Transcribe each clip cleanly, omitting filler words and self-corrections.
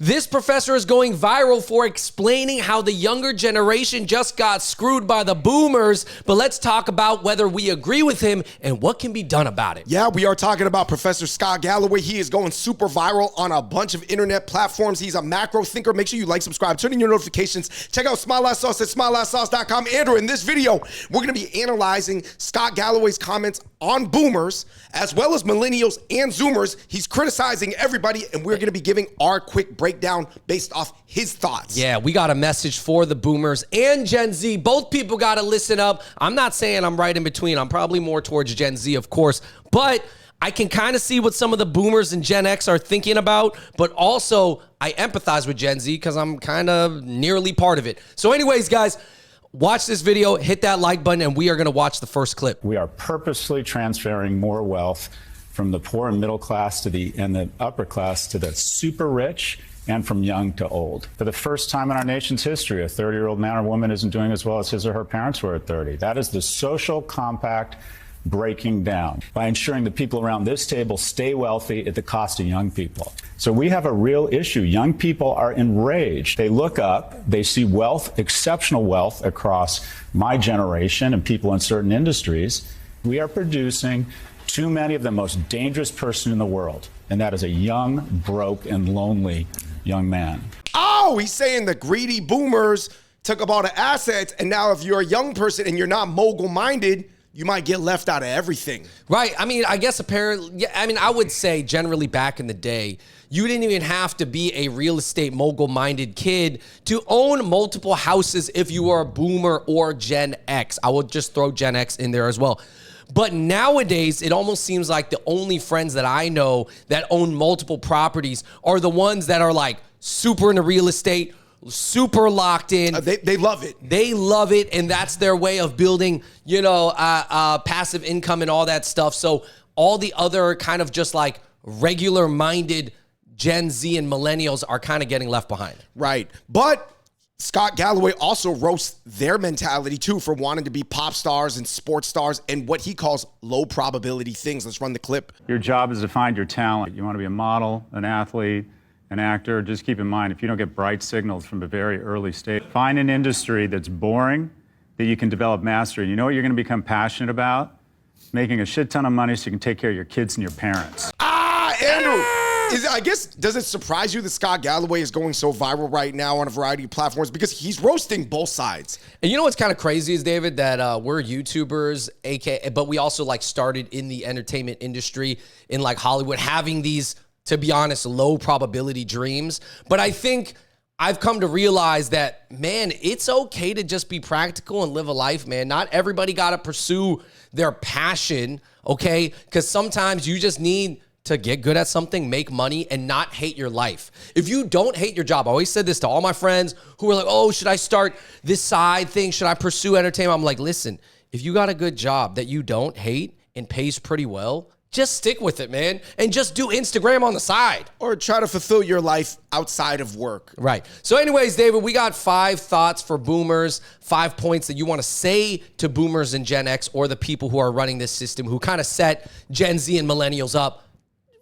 This professor is going viral for explaining how the younger generation just got screwed by the boomers. But let's talk about whether we agree with him and what can be done about it. Yeah, we are talking about Professor Scott Galloway. He is going super viral on a bunch of internet platforms. He's a macro thinker. Make sure you like, subscribe, turn on your notifications. Check out Smile Last Sauce at smilelastsauce.com. Andrew, in this video, we're going to be analyzing Scott Galloway's comments on boomers, as well as millennials and Zoomers. He's criticizing everybody, and we're going to be giving our quick breakdown based off his thoughts. Yeah, we got a message for the boomers and Gen Z. Both people got to listen up. I'm not saying I'm right in between. I'm probably more towards Gen Z, of course, but I can kind of see what some of the boomers and Gen X are thinking about, but also I empathize with Gen Z because I'm kind of nearly part of it. So anyways, guys, watch this video, hit that like button, and we are going to watch the first clip. We are purposely transferring more wealth from the poor and middle class to the upper class to the super rich, and from young to old. For the first time in our nation's history, a 30-year-old man or woman isn't doing as well as his or her parents were at 30. That is the social compact breaking down by ensuring the people around this table stay wealthy at the cost of young people. So we have a real issue. Young people are enraged. They look up, they see wealth, exceptional wealth across my generation and people in certain industries. We are producing too many of the most dangerous person in the world, and that is a young, broke, and lonely young man. Oh, he's saying the greedy boomers took up all the assets, and now if you're a young person and you're not mogul-minded, you might get left out of everything. Right. I mean, I guess apparently, yeah, I mean, I would say generally back in the day, you didn't even have to be a real estate mogul-minded kid to own multiple houses if you were a boomer or Gen X. I would just throw Gen X in there as well. But nowadays, it almost seems like the only friends that I know that own multiple properties are the ones that are like super into real estate, super locked in. They love it. They love it, and that's their way of building, you know, passive income and all that stuff. So all the other kind of just like regular-minded Gen Z and millennials are kind of getting left behind. Right. But Scott Galloway also roasts their mentality, too, for wanting to be pop stars and sports stars and what he calls low-probability things. Let's run the clip. Your job is to find your talent. You want to be a model, an athlete, an actor. Just keep in mind, if you don't get bright signals from a very early stage, find an industry that's boring, that you can develop mastery. You know what you're going to become passionate about? Making a shit ton of money so you can take care of your kids and your parents. Andrew, I guess, does it surprise you that Scott Galloway is going so viral right now on a variety of platforms? Because he's roasting both sides. And you know what's kind of crazy is, David, that we're YouTubers, but we also like started in the entertainment industry in like Hollywood, having these, to be honest, low probability dreams. But I think I've come to realize that, man, it's okay to just be practical and live a life, man. Not everybody got to pursue their passion, okay? Because sometimes you just need to get good at something, make money, and not hate your life. If you don't hate your job, I always said this to all my friends who were like, oh, should I start this side thing? Should I pursue entertainment? I'm like, listen, if you got a good job that you don't hate and pays pretty well, just stick with it, man, and just do Instagram on the side. Or try to fulfill your life outside of work. Right. So anyways, David, we got 5 thoughts for boomers, 5 points that you want to say to boomers and Gen X or the people who are running this system who kind of set Gen Z and millennials up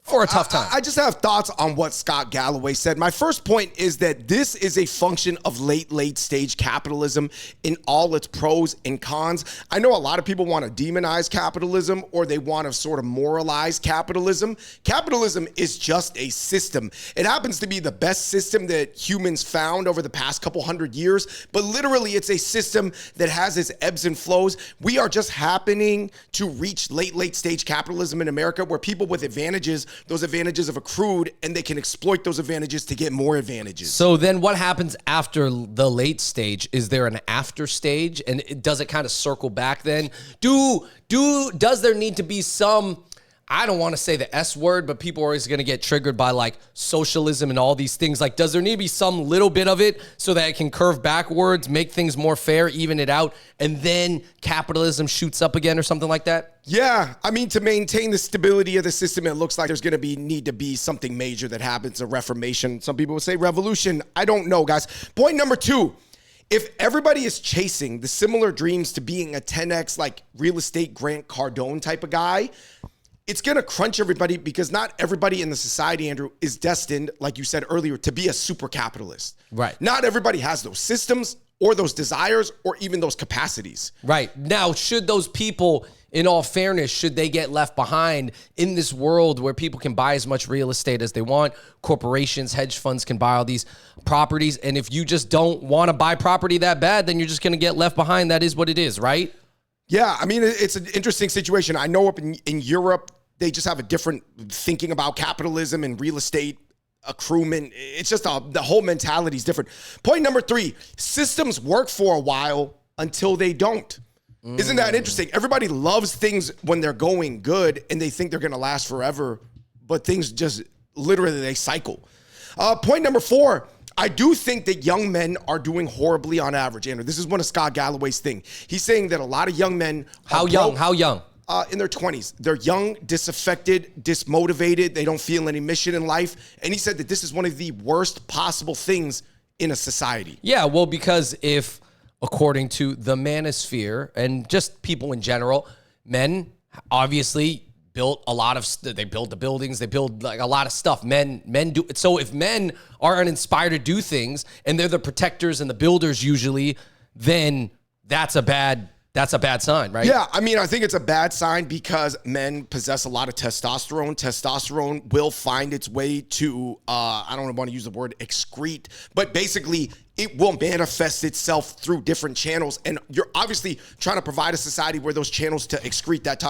for a tough time. I just have thoughts on what Scott Galloway said. My first point is that this is a function of late stage capitalism in all its pros and cons. I know a lot of people want to demonize capitalism or they want to sort of moralize capitalism. Capitalism is just a system. It happens to be the best system that humans found over the past couple hundred years, but literally it's a system that has its ebbs and flows. We are just happening to reach late stage capitalism in America where people with advantages, those advantages have accrued and they can exploit those advantages to get more advantages. So then what happens after the late stage? Is there an after stage? And does it kind of circle back then? Does there need to be some, I don't want to say the S word, but people are always going to get triggered by like socialism and all these things. Like, does there need to be some little bit of it so that it can curve backwards, make things more fair, even it out, and then capitalism shoots up again or something like that? Yeah, I mean, to maintain the stability of the system, it looks like there's going to need to be something major that happens, a reformation. Some people would say revolution. I don't know, guys. Point number 2. If everybody is chasing the similar dreams to being a 10X like real estate Grant Cardone type of guy, it's going to crunch everybody because not everybody in the society, Andrew, is destined, like you said earlier, to be a super capitalist. Right. Not everybody has those systems or those desires or even those capacities. Right. Now, should those people, in all fairness, should they get left behind in this world where people can buy as much real estate as they want? Corporations, hedge funds can buy all these properties. And if you just don't want to buy property that bad, then you're just going to get left behind. That is what it is, right? Yeah, I mean, it's an interesting situation. I know up in Europe, they just have a different thinking about capitalism and real estate accruement. It's just the whole mentality is different. Point number 3, systems work for a while until they don't. Isn't that interesting? Everybody loves things when they're going good and they think they're going to last forever, but things just literally, they cycle. Point number 4, I do think that young men are doing horribly on average, Andrew. This is one of Scott Galloway's thing. He's saying that a lot of young men... How young? In their 20s. They're young, disaffected, dismotivated. They don't feel any mission in life. And he said that this is one of the worst possible things in a society. Yeah, well, because if, according to the manosphere and just people in general, men obviously built a lot of, they build the buildings, they build like a lot of stuff. Men do. So if men aren't inspired to do things and they're the protectors and the builders usually, then that's a bad sign, right? Yeah, I mean, I think it's a bad sign because men possess a lot of testosterone. Testosterone will find its way to, I don't want to use the word excrete, but basically it will manifest itself through different channels. And you're obviously trying to provide a society where those channels to excrete that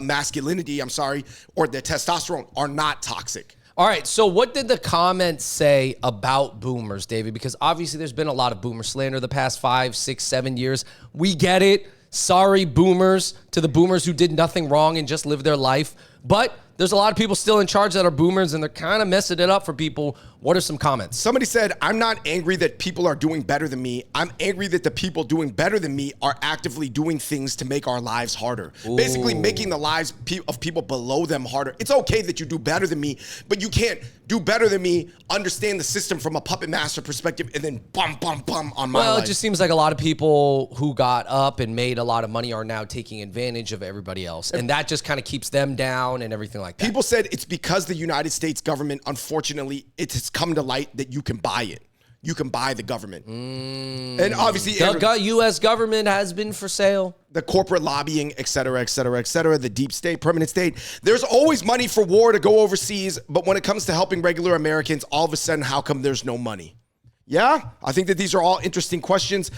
masculinity, or the testosterone are not toxic. All right, so what did the comments say about boomers, David? Because obviously there's been a lot of boomer slander the past 5, 6, 7 years. We get it. Sorry, boomers, to the boomers who did nothing wrong and just lived their life. But there's a lot of people still in charge that are boomers, and they're kind of messing it up for people. What are some comments? Somebody said, I'm not angry that people are doing better than me. I'm angry that the people doing better than me are actively doing things to make our lives harder. Ooh. Basically making the lives of people below them harder. It's okay that you do better than me, but you can't do better than me, understand the system from a puppet master perspective, and then bum on my life. Well, it just seems like a lot of people who got up and made a lot of money are now taking advantage of everybody else. And that just kind of keeps them down and everything like that. People said it's because the United States government, unfortunately, it's come to light that you can buy it. You can buy the government. And obviously, the U.S. government has been for sale. The corporate lobbying, et cetera, the deep state, permanent state. There's always money for war to go overseas, but when it comes to helping regular Americans, all of a sudden, how come there's no money? Yeah, I think that these are all interesting questions.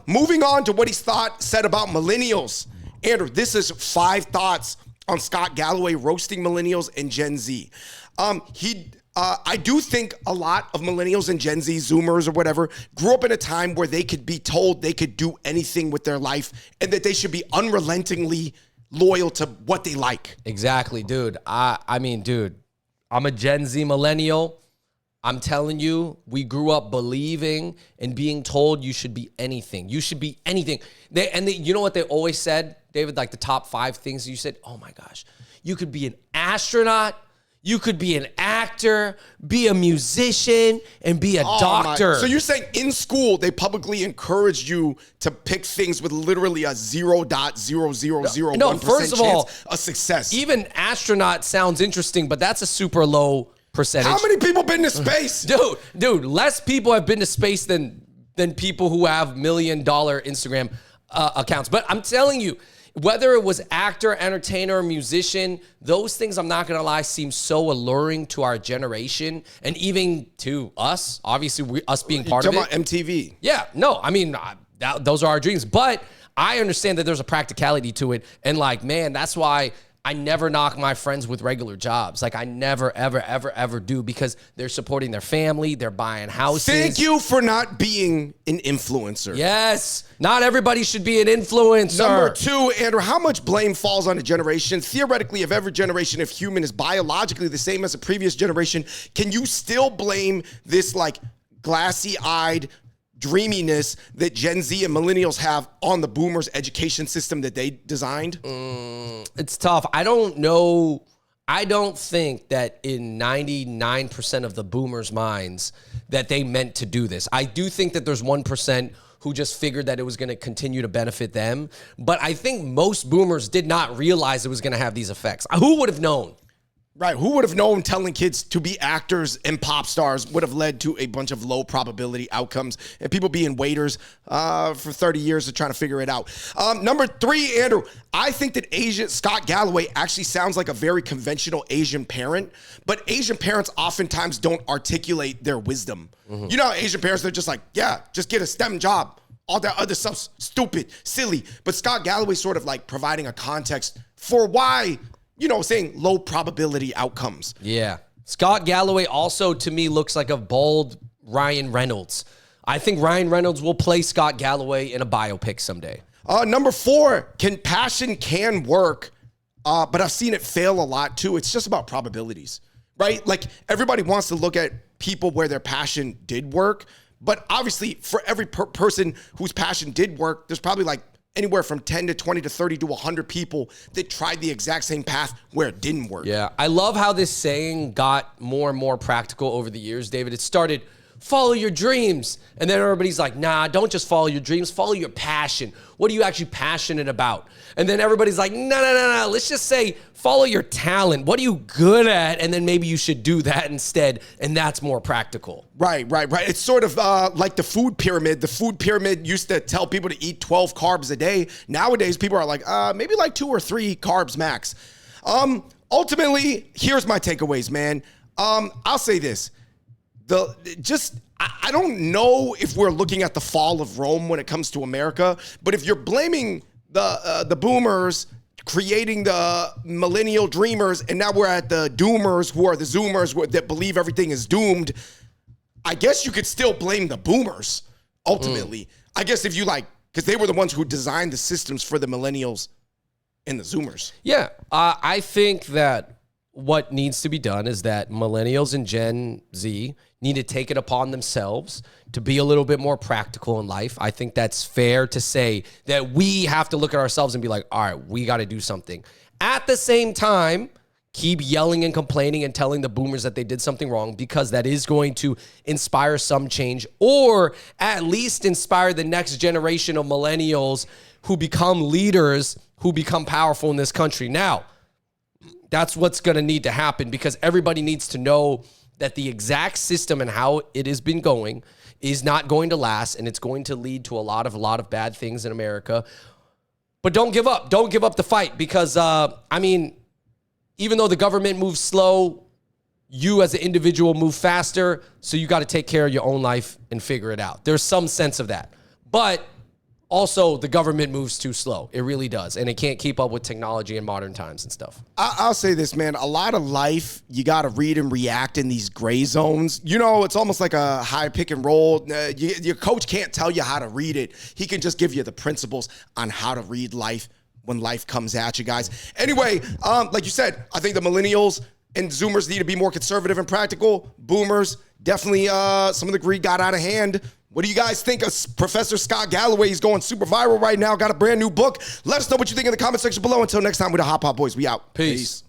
Moving on to what he said about millennials. Andrew, this is 5 thoughts on Scott Galloway roasting millennials and Gen Z. I do think a lot of millennials and Gen Z, Zoomers or whatever, grew up in a time where they could be told they could do anything with their life and that they should be unrelentingly loyal to what they like. Exactly, dude. I mean, dude, I'm a Gen Z millennial. I'm telling you, we grew up believing and being told you should be anything. You should be anything. You know what they always said, David? Like the top 5 things you said, oh my gosh, you could be an astronaut, you could be an actor, be a musician, and be a doctor. So you're saying in school, they publicly encouraged you to pick things with literally a 0.0001% first of all, chance of success. Even astronaut sounds interesting, but that's a super low percentage. How many people been to space? Dude, less people have been to space than people who have $1 million Instagram accounts. But I'm telling you, whether it was actor, entertainer, or musician, those things, I'm not going to lie, seem so alluring to our generation and even to us. Obviously, us being part of it. You're talking about MTV. Yeah, no, I mean, those are our dreams. But I understand that there's a practicality to it. And like, man, that's why I never knock my friends with regular jobs. Like I never, ever do because they're supporting their family. They're buying houses. Thank you for not being an influencer. Yes. Not everybody should be an influencer. Number 2, Andrew, how much blame falls on a generation? Theoretically, if every generation of human is biologically the same as a previous generation, can you still blame this like glassy-eyed dreaminess that Gen Z and millennials have on the boomers' education system that they designed? It's tough. I don't know I don't think that in 99% of the boomers' minds that they meant to do this. I do think that there's 1% who just figured that it was going to continue to benefit them. But I think most boomers did not realize it was going to have these effects. Who would have known? Right. Who would have known telling kids to be actors and pop stars would have led to a bunch of low probability outcomes and people being waiters for 30 years of trying to figure it out. Number 3, Andrew, I think that Scott Galloway actually sounds like a very conventional Asian parent, but Asian parents oftentimes don't articulate their wisdom. Mm-hmm. You know, Asian parents, they're just like, yeah, just get a STEM job. All that other stuff's stupid, silly. But Scott Galloway's sort of like providing a context for why, you know, saying low probability outcomes. Yeah. Scott Galloway also, to me, looks like a bold Ryan Reynolds. I think Ryan Reynolds will play Scott Galloway in a biopic someday. Number 4, passion can work, but I've seen it fail a lot too. It's just about probabilities, right? Like everybody wants to look at people where their passion did work, but obviously for every person whose passion did work, there's probably like anywhere from 10 to 20 to 30 to 100 people that tried the exact same path where it didn't work. Yeah, I love how this saying got more and more practical over the years, David. It started, follow your dreams. And then everybody's like, nah, don't just follow your dreams, follow your passion. What are you actually passionate about? And then everybody's like, no. Let's just say follow your talent. What are you good at? And then maybe you should do that instead. And that's more practical. Right. It's sort of like the food pyramid. The food pyramid used to tell people to eat 12 carbs a day. Nowadays, people are like, maybe like 2 or 3 carbs max. Ultimately, here's my takeaways, man. I'll say this. I don't know if we're looking at the fall of Rome when it comes to America, but if you're blaming the boomers creating the millennial dreamers, and now we're at the doomers who are the zoomers that believe everything is doomed, I guess you could still blame the boomers, ultimately. I guess if you like, because they were the ones who designed the systems for the millennials and the zoomers. Yeah, I think that what needs to be done is that millennials and Gen Z need to take it upon themselves to be a little bit more practical in life. I think that's fair to say that we have to look at ourselves and be like, all right, we got to do something. At the same time, keep yelling and complaining and telling the boomers that they did something wrong, because that is going to inspire some change, or at least inspire the next generation of millennials who become leaders, who become powerful in this country. Now, that's what's going to need to happen, because everybody needs to know that the exact system and how it has been going is not going to last, and it's going to lead to a lot of bad things in America. But don't give up. Don't give up the fight, because, even though the government moves slow, you as an individual move faster, so you got to take care of your own life and figure it out. There's some sense of that. But also, the government moves too slow. It really does. And it can't keep up with technology in modern times and stuff. I'll say this, man. A lot of life, you got to read and react in these gray zones. You know, it's almost like a high pick and roll. Your coach can't tell you how to read it. He can just give you the principles on how to read life when life comes at you, guys. Anyway, like you said, I think the millennials and Zoomers need to be more conservative and practical. Boomers, definitely some of the greed got out of hand. What do you guys think of Professor Scott Galloway? He's going super viral right now. Got a brand new book. Let us know what you think in the comment section below. Until next time, we're the Hop Hop Boys. We out. Peace.